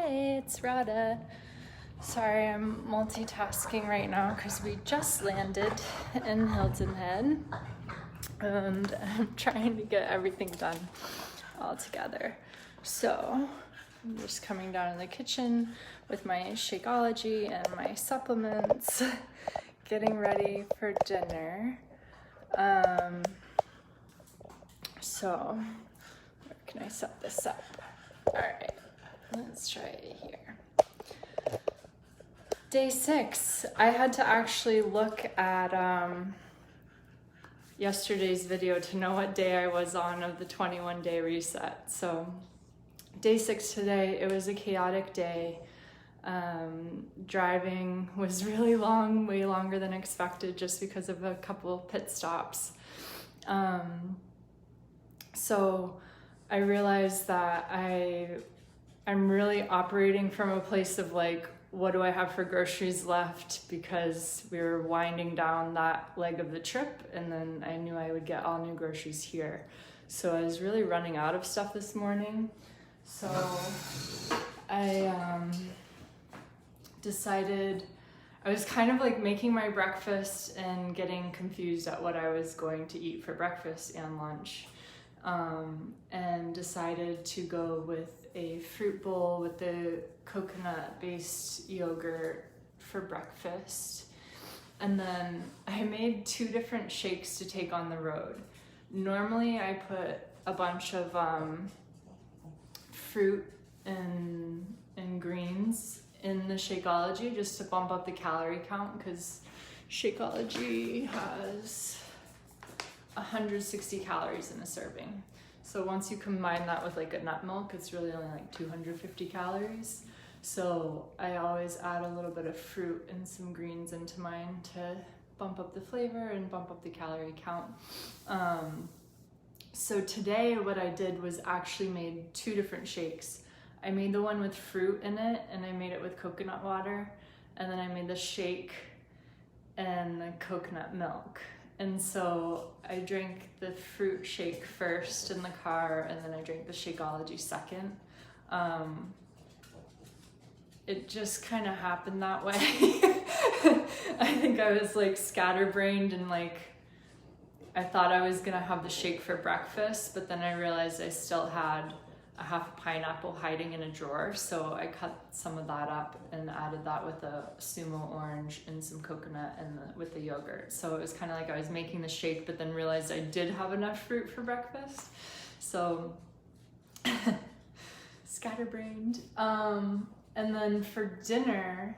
Hey, it's Rada. Sorry, I'm multitasking right now because we just landed in Hilton Head and I'm trying to get everything done all together. So I'm just coming down in the kitchen with my Shakeology and my supplements, getting ready for dinner. So where can I set this up? All right, let's try it here. Day 6, I had to actually look at yesterday's video to know what day I was on of the 21-day reset. So day 6 today, it was a chaotic day. Driving was really long, way longer than expected just because of a couple pit stops. So I realized that I'm really operating from a place of like, what do I have for groceries left? Because we were winding down that leg of the trip and then I knew I would get all new groceries here. So I was really running out of stuff this morning. So I decided, I was kind of like making my breakfast and getting confused at what I was going to eat for breakfast and lunch. And decided to go with a fruit bowl with the coconut-based yogurt for breakfast. And then I made 2 different shakes to take on the road. Normally I put a bunch of fruit and greens in the Shakeology just to bump up the calorie count because Shakeology has 160 calories in a serving. So once you combine that with like a nut milk, it's really only like 250 calories. So I always add a little bit of fruit and some greens into mine to bump up the flavor and bump up the calorie count. So today what I did was actually made 2 different shakes. I made the one with fruit in it and I made it with coconut water. And then I made the shake and the coconut milk. And so I drank the fruit shake first in the car, and then I drank the Shakeology second. It just kind of happened that way. I think I was like scatterbrained and like, I thought I was gonna have the shake for breakfast, but then I realized I still had a half a pineapple hiding in a drawer, so I cut some of that up and added that with a sumo orange and some coconut and with the yogurt. So it was kind of like I was making the shake, but then realized I did have enough fruit for breakfast. So scatterbrained. And then for dinner,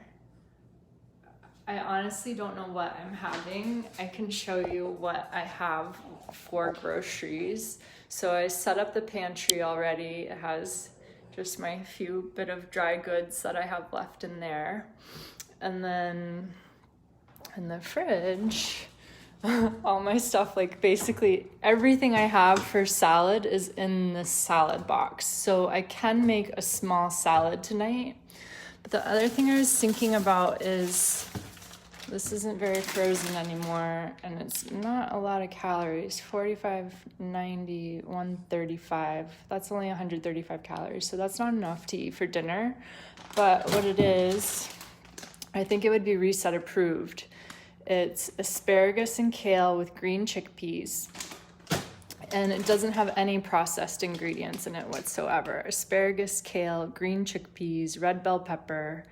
I honestly don't know what I'm having. I can show you what I have for groceries. So I set up the pantry already. It has just my few bit of dry goods that I have left in there. And then in the fridge, all my stuff, like basically everything I have for salad is in this salad box. So I can make a small salad tonight. But the other thing I was thinking about is, this isn't very frozen anymore, and it's not a lot of calories. 45, 90, 135. That's only 135 calories, so that's not enough to eat for dinner. But what it is, I think it would be reset approved. It's asparagus and kale with green chickpeas, and it doesn't have any processed ingredients in it whatsoever. Asparagus, kale, green chickpeas, red bell pepper,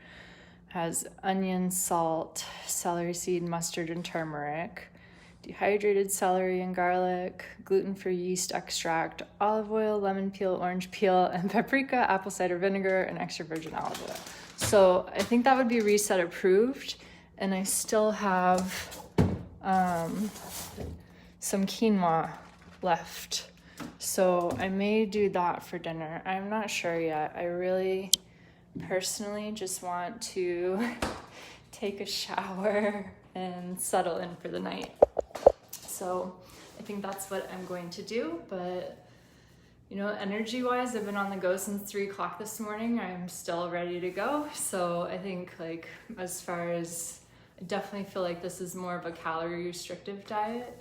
has onion, salt, celery seed, mustard, and turmeric, dehydrated celery and garlic, gluten-free yeast extract, olive oil, lemon peel, orange peel, and paprika, apple cider vinegar, and extra virgin olive oil. So I think that would be reset approved, and I still have some quinoa left. So I may do that for dinner. I'm not sure yet. I really personally just want to take a shower and settle in for the night. So I think that's what I'm going to do. But you know, energy wise, I've been on the go since 3 o'clock this morning. I'm still ready to go. So I think like as far as, I definitely feel like this is more of a calorie restrictive diet.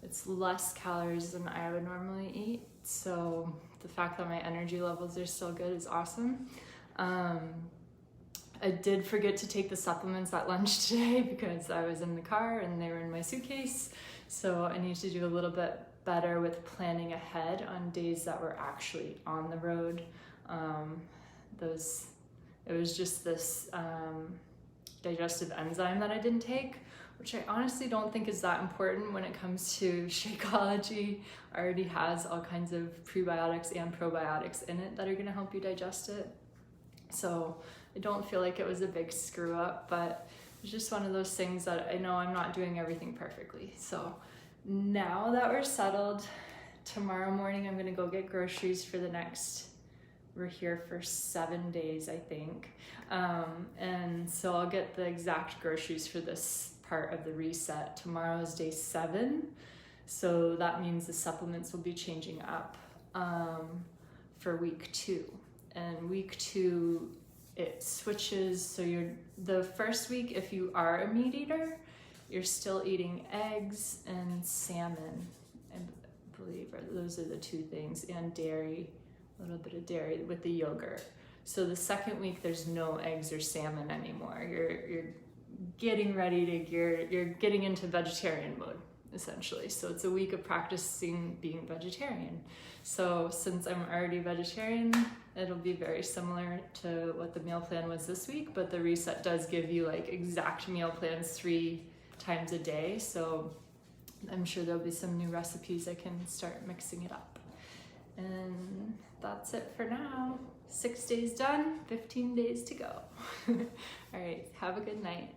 It's less calories than I would normally eat. So the fact that my energy levels are still good is awesome. I did forget to take the supplements at lunch today because I was in the car and they were in my suitcase. So I need to do a little bit better with planning ahead on days that we're actually on the road. It was just this digestive enzyme that I didn't take, which I honestly don't think is that important when it comes to Shakeology. Already has all kinds of prebiotics and probiotics in it that are gonna help you digest it. So I don't feel like it was a big screw up, but it's just one of those things that I know I'm not doing everything perfectly. So now that we're settled, tomorrow morning I'm gonna go get groceries for the next, we're here for 7 days, I think. And so I'll get the exact groceries for this part of the reset. Tomorrow is day 7. So that means the supplements will be changing up for week 2. And week 2, it switches. So the first week, if you are a meat eater, you're still eating eggs and salmon, I believe, those are the 2 things, and dairy, a little bit of dairy with the yogurt. So the second week, there's no eggs or salmon anymore. You're getting ready to, you're getting into vegetarian mode, essentially. So it's a week of practicing being vegetarian. So since I'm already vegetarian, it'll be very similar to what the meal plan was this week, but the reset does give you like exact meal plans 3 times a day. So I'm sure there'll be some new recipes. I can start mixing it up. And that's it for now. 6 days done, 15 days to go. All right, have a good night.